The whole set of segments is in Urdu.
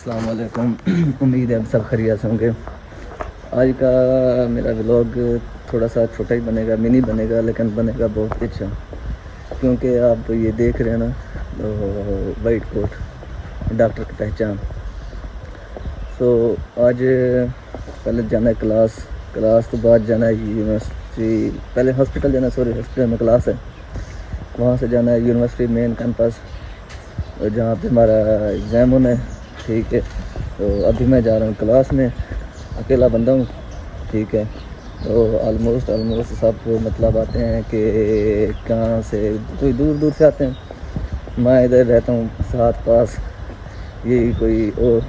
السلام علیکم. امید ہے اب سب خیریت سے ہوں گے. آج کا میرا ولاگ تھوڑا سا چھوٹا ہی بنے گا, منی بنے گا, لیکن بنے گا بہت اچھا, کیونکہ آپ یہ دیکھ رہے ہیں نا وائٹ کوٹ ڈاکٹر کی پہچان. آج پہلے جانا ہے کلاس تو بعد جانا ہے یونیورسٹی. پہلے ہاسپٹل جانا ہے, ہاسپٹل میں کلاس ہے, وہاں سے جانا ہے یونیورسٹی مین کیمپس جہاں پہ ہمارا ایگزام ہونا ہے. ٹھیک ہے, تو ابھی میں جا رہا ہوں کلاس میں, اکیلا بندہ ہوں. ٹھیک ہے, تو آلموسٹ سب مطلب آتے ہیں کہ کہاں سے, کوئی دور دور سے آتے ہیں. میں ادھر رہتا ہوں ساتھ پاس, یہی کوئی اور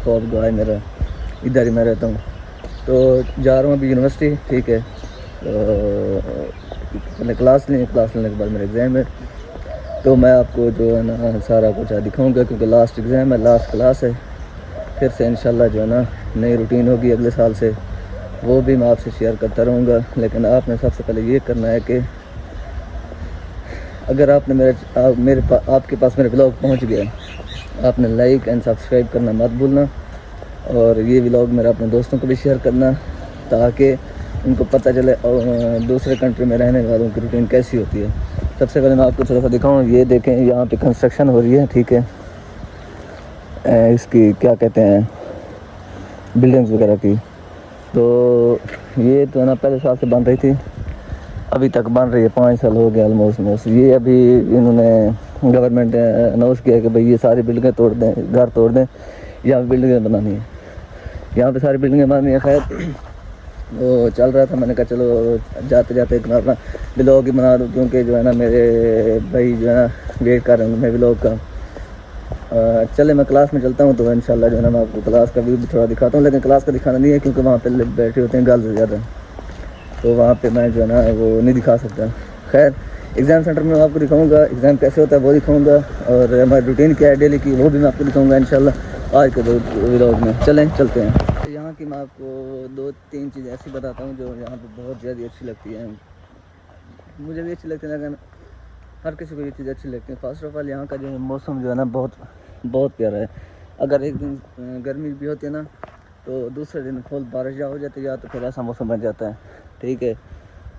خواب گاہ ہے میرا, ادھر ہی میں رہتا ہوں. تو جا رہا ہوں ابھی یونیورسٹی. ٹھیک ہے, پہلے کلاس لینے کے بعد میرا ایگزام ہے. تو میں آپ کو جو ہے نا سارا کچھ دکھاؤں گا, کیونکہ لاسٹ ایگزام ہے, لاسٹ کلاس ہے. پھر سے انشاءاللہ جو ہے نا نئی روٹین ہوگی اگلے سال سے, وہ بھی میں آپ سے شیئر کرتا رہوں گا. لیکن آپ نے سب سے پہلے یہ کرنا ہے کہ اگر آپ نے آپ کے پاس میرا ولاگ پہنچ گیا, آپ نے لائک اینڈ سبسکرائب کرنا مت بھولنا. اور یہ ولاگ میرا اپنے دوستوں کو بھی شیئر کرنا, تاکہ ان کو پتہ چلے دوسرے کنٹری میں رہنے والوں کی روٹین کیسی ہوتی ہے. سب سے پہلے میں آپ کو تھوڑا سا دکھاؤں. یہ دیکھیں, یہاں پہ کنسٹرکشن ہو رہی ہے. ٹھیک ہے, اس کی کیا کہتے ہیں, بلڈنگز وغیرہ کی. تو یہ تو ہے نا پہلے سال سے بن رہی تھی, ابھی تک بن رہی ہے, 5 سال ہو گیا آلموسٹ. یہ ابھی انہوں نے گورنمنٹ نے اناؤنس کیا کہ بھئی یہ ساری بلڈنگیں توڑ دیں, گھر توڑ دیں, یہاں پہ بلڈنگیں بنانی ہیں, یہاں پہ ساری بلڈنگیں بنانی ہیں. خیر وہ چل رہا تھا, میں نے کہا چلو جاتے جاتے ایک اپنا ولاگ ہی بنا دوں, کیونکہ جو ہے نا میرے بھائی جو ہے نا ویٹ کر رہے ہیں میں ولاگ کا. چلے میں کلاس میں چلتا ہوں, تو انشاءاللہ جو ہے نا میں آپ کو کلاس کا ویو بھی تھوڑا دکھاتا ہوں. لیکن کلاس کا دکھانا نہیں ہے, کیونکہ وہاں پہ بیٹھے ہوتے ہیں گرلز زیادہ, تو وہاں پہ میں جو ہے نا وہ نہیں دکھا سکتا. خیر ایگزام سینٹر میں آپ کو دکھاؤں گا, ایگزام کیسے ہوتا ہے وہ دکھاؤں گا, اور ہماری روٹین کیا ہے ڈیلی کی وہ بھی میں آپ کو دکھاؤں گا انشاءاللہ آج کے ولاگ میں. چلتے ہیں. یہاں کی میں آپ کو 2-3 چیزیں ایسی بتاتا ہوں جو یہاں پہ بہت زیادہ اچھی لگتی ہیں. مجھے بھی اچھی لگتی ہے, لیکن ہر کسی کو یہ چیز اچھی لگتی ہے. فرسٹ آف آل یہاں کا جو موسم جو ہے نا بہت پیارا ہے. اگر ایک دن گرمی بھی ہوتی ہے نا, تو دوسرے دن فل بارش ہو جاتی ہے, یا تو پھر ایسا موسم بن جاتا ہے. ٹھیک ہے,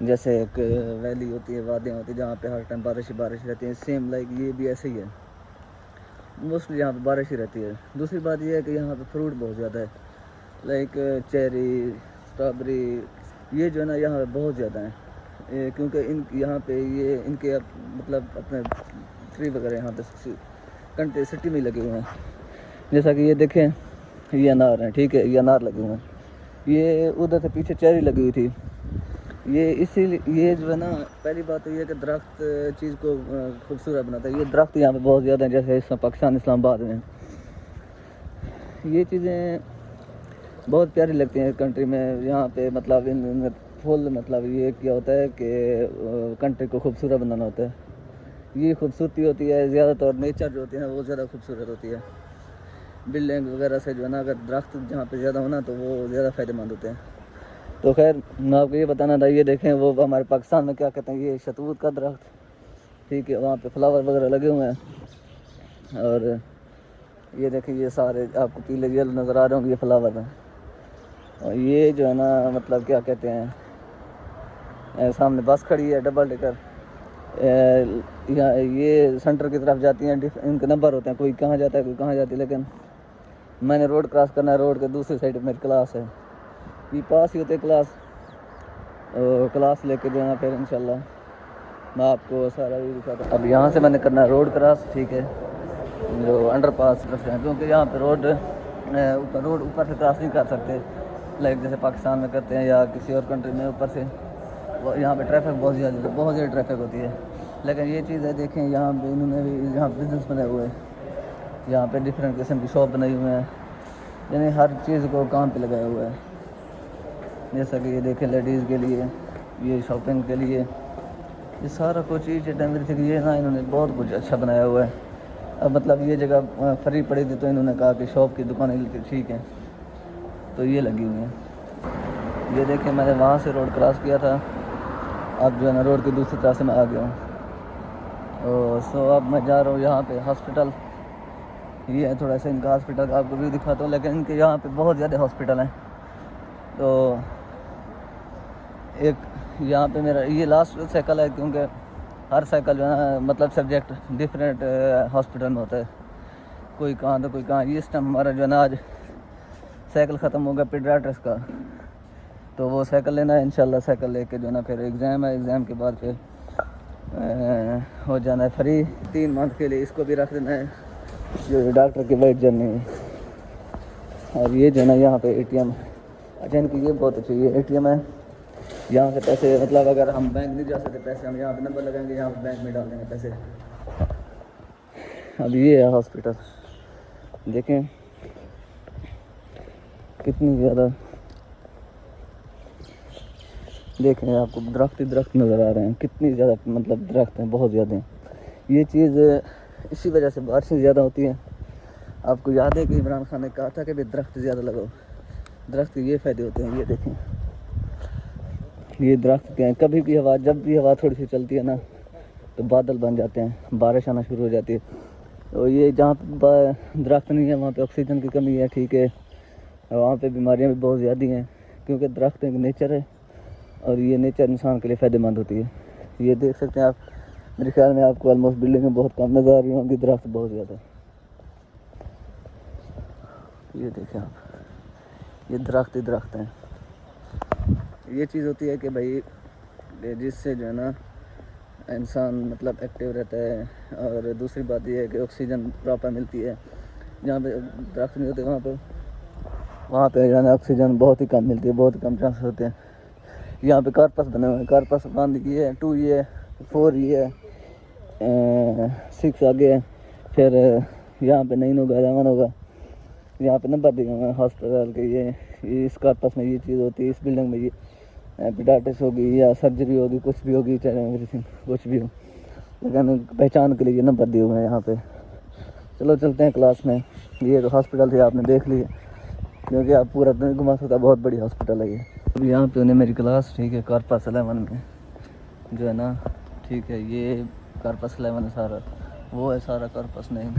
جیسے ایک ویلی ہوتی ہے, وادیاں ہوتی ہیں, جہاں پہ ہر ٹائم بارش رہتی ہے. سیم لائک یہ بھی ایسے ہی ہے, موسٹلی یہاں پہ بارش ہی رہتی ہے. دوسری بات یہ ہے کہ یہاں پہ فروٹ بہت زیادہ ہے, لائک چیری, اسٹرابری, یہ جو ہے نا یہاں پہ بہت زیادہ ہیں. کیونکہ یہاں پہ ان کے مطلب اپنے ٹری وغیرہ یہاں پہ سٹی میں لگے ہوئے ہیں. جیسا کہ یہ دیکھیں, یہ انار ہیں. ٹھیک ہے, یہ انار لگے ہوئے ہیں. یہ ادھر سے پیچھے چیری لگی ہوئی تھی. یہ اسی لیے, یہ جو ہے نا پہلی بات تو یہ ہے کہ درخت چیز کو خوبصورت بناتا ہے. یہ درخت یہاں پہ بہت زیادہ ہیں, جیسے اس پاکستان اسلام آباد میں. یہ چیزیں بہت پیاری لگتی ہیں کنٹری میں. یہاں پہ مطلب فل مطلب یہ کیا ہوتا ہے کہ کنٹری کو خوبصورت بنانا ہوتا ہے. یہ خوبصورتی ہوتی ہے, زیادہ تر نیچر جو ہوتی ہے وہ زیادہ خوبصورت ہوتی ہے. بلڈنگ وغیرہ سے جو ہے نا, اگر درخت جہاں پہ زیادہ ہونا تو وہ زیادہ فائدہ مند ہوتے ہیں. تو خیر میں آپ کو یہ بتانا تھا. یہ دیکھیں, وہ ہمارے پاکستان میں کیا کہتے ہیں, یہ شتوت کا درخت. ٹھیک ہے, وہاں پہ فلاور وغیرہ لگے ہوئے ہیں. اور یہ دیکھیں, یہ سارے آپ کو پیلے یلو نظر آ رہے ہوں گے, یہ فلاور ہیں. اور یہ جو ہے نا مطلب کیا کہتے ہیں, سامنے بس کھڑی ہے ڈبل ڈیکر. یہ سینٹر کی طرف جاتی ہیں, ان کے نمبر ہوتے ہیں, کوئی کہاں جاتا ہے کوئی کہاں جاتی ہے. لیکن میں نے روڈ کراس کرنا ہے, روڈ کے دوسری سائڈ میری کلاس ہے. یہ پاس ہی ہوتے کلاس لے کے جو ہے نا پھر انشاءاللہ میں آپ کو سارا بھی دکھاتا ہوں. اب یہاں سے میں نے کرنا ہے روڈ کراس. ٹھیک ہے, جو انڈر پاس کرتے ہیں, کیونکہ یہاں پہ روڈ اوپر سے کراس نہیں کر سکتے, لائک جیسے پاکستان میں کرتے ہیں یا کسی اور کنٹری میں اوپر سے. یہاں پہ ٹریفک بہت زیادہ ٹریفک ہوتی ہے. لیکن یہ چیز ہے, دیکھیں یہاں پہ انہوں نے بھی یہاں بزنس بنائے ہوئے ہیں. یہاں پہ ڈفرینٹ قسم کی شاپ بنائی ہوئے ہیں, یعنی ہر چیز کو کام پہ لگایا ہوا ہے. جیسا کہ یہ دیکھیں لیڈیز کے لیے, یہ شاپنگ کے لیے, یہ سارا کچھ یہ نا انہوں نے بہت کچھ اچھا بنایا ہوا ہے. اب مطلب یہ جگہ فری پڑی تھی, تو انہوں نے کہا کہ شاپ کی دکانیں ٹھیک ہیں, تو یہ لگی ہوئی ہیں. یہ دیکھیں, میں نے وہاں سے روڈ کراس کیا تھا, اب جو ہے نا روڈ کی دوسری طرف سے میں آ گیا ہوں. اب میں جا رہا ہوں یہاں پہ ہاسپٹل. یہ ہے تھوڑا سا ان کا ہاسپٹل کا آپ کو ویو دکھاتا ہوں، لیکن ان کے یہاں پہ بہت زیادہ ہاسپٹل ہیں. تو ایک یہاں پہ میرا یہ لاسٹ سائیکل ہے، کیونکہ ہر سائیکل جو ہے نا مطلب سبجیکٹ ڈفرینٹ ہاسپٹل میں ہوتا ہے، کوئی کہاں تو کوئی کہاں. یہ اس ٹائم ہمارا جو ہے نا آج سائیکل ختم ہوگا پیڈیاٹرکس کا، تو وہ سائیکل لینا ہے انشاءاللہ. سائیکل لے کے جو ہے نا پھر ایگزام ہے، ایگزام کے بعد پھر ہو جانا ہے فری 3 منتھ کے لیے. اس کو بھی رکھ دینا ہے جو ڈاکٹر کی وائٹ جرنی ہے. اور یہ جو ہے نا یہاں پہ ATM، اچھا ان کی یہ بہت اچھی یہ ATM ہے. یہاں سے پیسے مطلب اگر ہم بینک نہیں جا سکتے پیسے، ہم یہاں پہ نمبر لگائیں گے، یہاں پہ بینک میں ڈال دیں گے پیسے. اب یہ ہے ہاسپٹل، دیکھیں کتنی زیادہ، دیکھیں آپ کو درخت ہی درخت نظر آ رہے ہیں، کتنی زیادہ مطلب درخت ہیں، بہت زیادہ ہیں. یہ چیز اسی وجہ سے بارشیں زیادہ ہوتی ہیں. آپ کو یاد ہے کہ عمران خان نے کہا تھا کہ درخت زیادہ لگاؤ، درخت کے یہ فائدے ہوتے ہیں. یہ دیکھیں یہ درخت کیا ہیں، کبھی بھی ہوا، جب بھی ہوا تھوڑی سی چلتی ہے نا تو بادل بن جاتے ہیں، بارش آنا شروع ہو جاتی ہے. تو یہ جہاں پہ درخت نہیں ہے وہاں پہ آکسیجن کی کمی ہے، ٹھیک ہے، وہاں پہ بیماریاں بھی بہت زیادہ ہیں، کیونکہ درخت ایک نیچر ہے اور یہ نیچر انسان کے لیے فائدہ مند ہوتی ہے. یہ دیکھ سکتے ہیں آپ، میرے خیال میں آپ کو آلموسٹ بلڈنگیں بہت کم نظر آ رہی ہوں گی، درخت بہت زیادہ. یہ دیکھیں آپ، یہ درخت ہی درخت ہیں. یہ چیز ہوتی ہے کہ بھائی جس سے جو ہے نا انسان مطلب ایکٹیو رہتا ہے. اور دوسری بات یہ ہے کہ آکسیجن پراپر ملتی ہے. جہاں پہ درخت نہیں ہوتے وہاں پہ جو ہے نا آکسیجن بہت ہی کم ملتی ہے، بہت کم چانس ہوتے ہیں. یہاں پہ کارپس بنے ہوئے ہیں، کارپس 1 یہ ہے، 2 یہ ہے، 4 یہ ہے، 6 آگے ہے. پھر یہاں پہ 9 ہوگا، 11 ہوگا. یہاں پہ نمبر دیے ہوئے ہیں ہاسپٹل کے. یہ اس کارپس میں یہ چیز ہوتی ہے، اس بلڈنگ میں یہ پیڈیاٹرکس ہوگی یا سرجری ہوگی، کچھ بھی ہوگی، چاہے میڈیسن کچھ بھی ہو، لیکن پہچان کے لیے یہ نمبر دیے ہوئے ہیں یہاں پہ. چلو چلتے ہیں کلاس میں. یہ تو ہاسپٹل تھی، آپ نے دیکھ لی، کیونکہ آپ پورا دن گھما سکتا، بہت بڑی ہاسپٹل ہے یہ. اب یہاں پہ انہیں میری کلاس، ٹھیک ہے، کارپس 11 میں جو ہے نا، ٹھیک ہے، یہ کارپس 11 ہے سارا، وہ ہے سارا کارپس 9.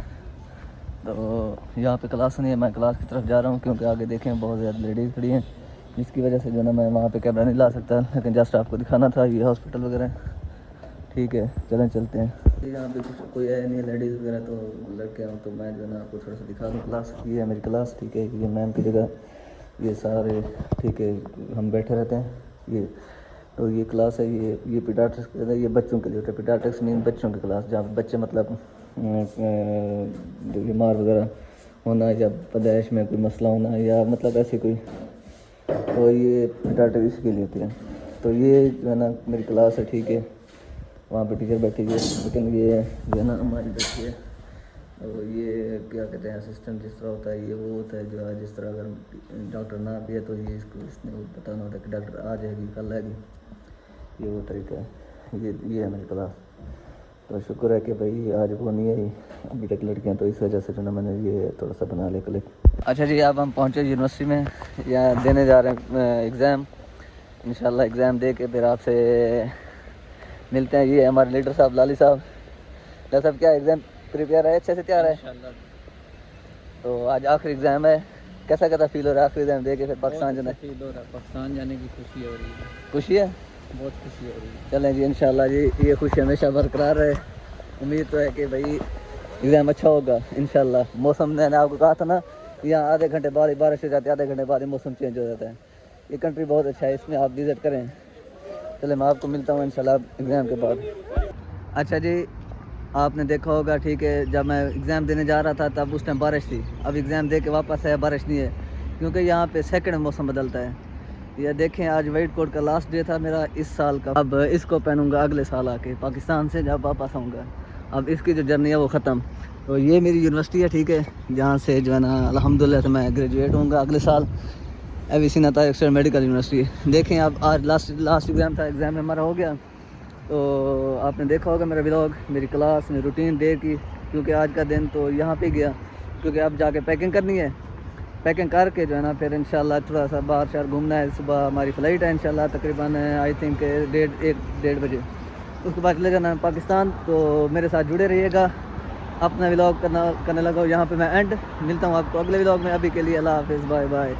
تو یہاں پہ کلاس نہیں ہے، میں کلاس کی طرف جا رہا ہوں، کیونکہ آگے دیکھیں بہت زیادہ لیڈیز کھڑی ہیں، جس کی وجہ سے جو ہے نا میں وہاں پہ کیمرہ نہیں لا سکتا، لیکن جسٹ آپ کو دکھانا تھا. یہ ہاسپٹل وغیرہ ٹھیک ہے، چلیں چلتے ہیں. یہاں پہ کچھ کوئی ہے نہیں لیڈیز وغیرہ، تو لڑکے ہوں، تو میں جو ہے نا آپ کو تھوڑا سا دکھا دوں کلاس. یہ ہے میری کلاس، ٹھیک ہے، یہ میم کی جگہ، یہ سارے ٹھیک ہے ہم بیٹھے رہتے ہیں. یہ تو یہ کلاس ہے، یہ پیڈیاٹرکس کے لیے، یہ بچوں کے لیے ہوتا ہے. پیڈیاٹرکس مین بچوں کی کلاس، جہاں بچے مطلب بیمار وغیرہ ہونا یا پیدائش میں کوئی مسئلہ ہونا یا مطلب ایسی کوئی، تو یہ پیڈیاٹرکس کے لیے ہوتی ہے. تو یہ جو ہے نا میری کلاس ہے، ٹھیک ہے، وہاں پہ ٹیچر بیٹھی ہے، لیکن یہ جو ہے نا ہماری بیٹھی ہے. اور یہ کیا کہتے ہیں اسسٹنٹ جس طرح ہوتا ہے، یہ وہ ہوتا ہے جو جس طرح اگر ڈاکٹر نہ بھی ہے تو یہ اس نے بتانا ہوتا ہے کہ ڈاکٹر آ جائے گی، کل آئے گی. یہ وہ طریقہ ہے. یہ ہے میری کلاس. تو شکر ہے کہ بھائی آج وہ نہیں آئی ابھی تک لڑکیاں، تو اس وجہ سے جو نا میں نے یہ تھوڑا سا بنا لیا کلپ. اچھا جی، اب ہم پہنچے یونیورسٹی میں، یا دینے جا رہے ہیں ایگزام. انشاءاللہ ایگزام دے کے پھر آپ سے ملتے ہیں. یہ ہمارے لیڈر صاحب لالی صاحب. لالی صاحب کیا ایگزام پریپیئر ہے، اچھے سے تیار ہے؟ تو آج آخری ایگزام ہے، کیسا فیل ہو رہا ہے آخری ایگزام دے کے پھر پاکستان جانا؟ فیل ہو رہا ہے، پاکستان جانے کی خوشی ہو رہی ہے. خوشی ہے، بہت خوشی ہو رہی ہے. چلیں جی انشاءاللہ جی، یہ خوشی ہمیشہ برقرار رہے. امید تو ہے کہ بھائی ایگزام اچھا ہوگا انشاءاللہ. موسم میں نے آپ کو کہا تھا نا، یہاں آدھے گھنٹے بعد ہی بارش ہو جاتی ہے، آدھے گھنٹے بعد ہی موسم چینج ہو جاتا ہے. یہ کنٹری بہت اچھا ہے، اس میں آپ وزٹ کریں. چلے میں آپ کو ملتا ہوں انشاءاللہ ایگزام کے بعد. اچھا جی، آپ نے دیکھا ہوگا، ٹھیک ہے، جب میں ایگزام دینے جا رہا تھا تب اس ٹائم بارش تھی. اب ایگزام دے کے واپس آیا، بارش نہیں ہے، کیونکہ یہاں پہ سیکنڈ موسم بدلتا ہے. یہ دیکھیں آج وائٹ کوٹ کا لاسٹ ڈے تھا میرا اس سال کا. اب اس کو پہنوں گا اگلے سال آ کے پاکستان سے جب واپس آؤں گا. اب اس کی جو جرنی ہے وہ ختم. تو یہ میری یونیورسٹی ہے، ٹھیک ہے، جہاں سے جو ہے نا الحمدللہ سے میں گریجویٹ ہوں گا اگلے سال. AVC نتائج ایکسٹرا میڈیکل یونیورسٹی. دیکھیں اب آج لاسٹ ایگزام تھا، ایگزام ہمارا ہو گیا. تو آپ نے دیکھا ہوگا میرا ولاگ، میری کلاس میں روٹین ڈے کی، کیونکہ آج کا دن تو یہاں پہ گیا، کیونکہ اب جا کے پیکنگ کرنی ہے. پیکنگ کر کے جو ہے نا پھر انشاءاللہ تھوڑا سا باہر شہر گھومنا ہے. صبح ہماری فلائٹ ہے انشاءاللہ، تقریباً آئی تھنک 1:30 بجے. اس کے بعد چلے جانا ہے پاکستان. تو میرے ساتھ جڑے رہیے گا. اپنا ولاگ کرنے لگا ہوں یہاں پہ میں اینڈ. ملتا ہوں آپ کو اگلے ولاگ میں. ابھی کے لیے اللہ حافظ, بائے بائے.